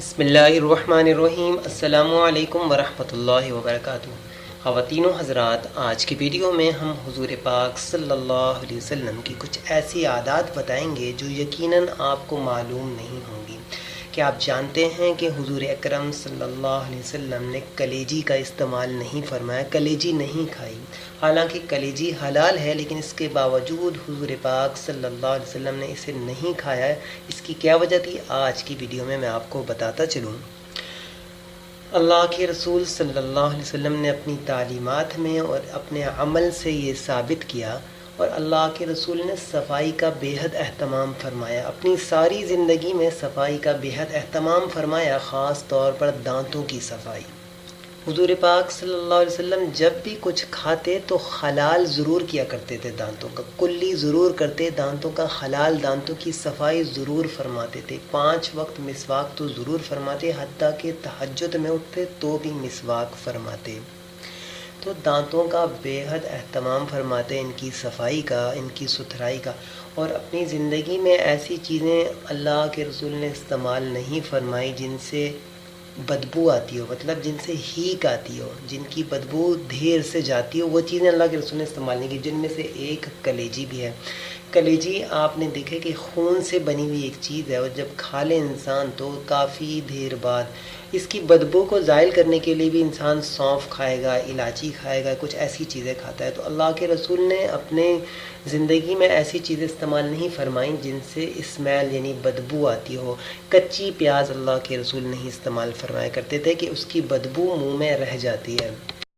بسم اللہ الرحمن الرحیم۔ السلام علیکم ورحمۃ اللہ وبرکاتہ۔ خواتین و حضرات، آج کی ویڈیو میں ہم حضور پاک صلی اللہ علیہ وسلم کی کچھ ایسی عادات بتائیں گے جو یقیناً آپ کو معلوم نہیں ہوں گی۔ کیا آپ جانتے ہیں کہ حضور اکرم صلی اللہ علیہ وسلم نے کلیجی کا استعمال نہیں فرمایا، کلیجی نہیں کھائی؟ حالانکہ کلیجی حلال ہے، لیکن اس کے باوجود حضور پاک صلی اللہ علیہ وسلم نے اسے نہیں کھایا۔ اس کی کیا وجہ تھی، آج کی ویڈیو میں آپ کو بتاتا چلوں۔ اللہ کے رسول صلی اللہ علیہ وسلم نے اپنی تعلیمات میں اور اپنے عمل سے یہ ثابت کیا، اور اللہ کے رسول نے صفائی کا بے حد اہتمام فرمایا، اپنی ساری زندگی میں صفائی کا بے حد اہتمام فرمایا، خاص طور پر دانتوں کی صفائی۔ حضور پاک صلی اللہ علیہ وسلم جب بھی کچھ کھاتے تو حلال ضرور کیا کرتے تھے، دانتوں کا کلی ضرور کرتے، دانتوں کا حلال، دانتوں کی صفائی ضرور فرماتے تھے، 5 وقت مسواک تو ضرور فرماتے، حتیٰ کہ تہجد میں اٹھتے تو بھی مسواک فرماتے۔ تو دانتوں کا بے حد اہتمام فرماتے، ان کی صفائی کا، ان کی ستھرائی کا، اور اپنی زندگی میں ایسی چیزیں اللہ کے رسول نے استعمال نہیں فرمائی جن سے بدبو آتی ہو، مطلب جن سے ہیک آتی ہو، جن کی بدبو دھیر سے جاتی ہو، وہ چیزیں اللہ کے رسول نے استعمال نہیں کی، جن میں سے ایک کلیجی بھی ہے۔ کلیجی آپ نے دیکھے کہ خون سے بنی ہوئی ایک چیز ہے، اور جب کھا لے انسان تو کافی دیر بعد اس کی بدبو کو زائل کرنے کے لیے بھی انسان سونف کھائے گا، الائچی کھائے گا، کچھ ایسی چیزیں کھاتا ہے۔ تو اللہ کے رسول نے اپنے زندگی میں ایسی چیزیں استعمال نہیں فرمائیں جن سے اسمیل یعنی بدبو آتی ہو۔ کچی پیاز اللہ کے رسول نہیں استعمال فرمایا کرتے تھے کہ اس کی بدبو منہ میں رہ جاتی ہے۔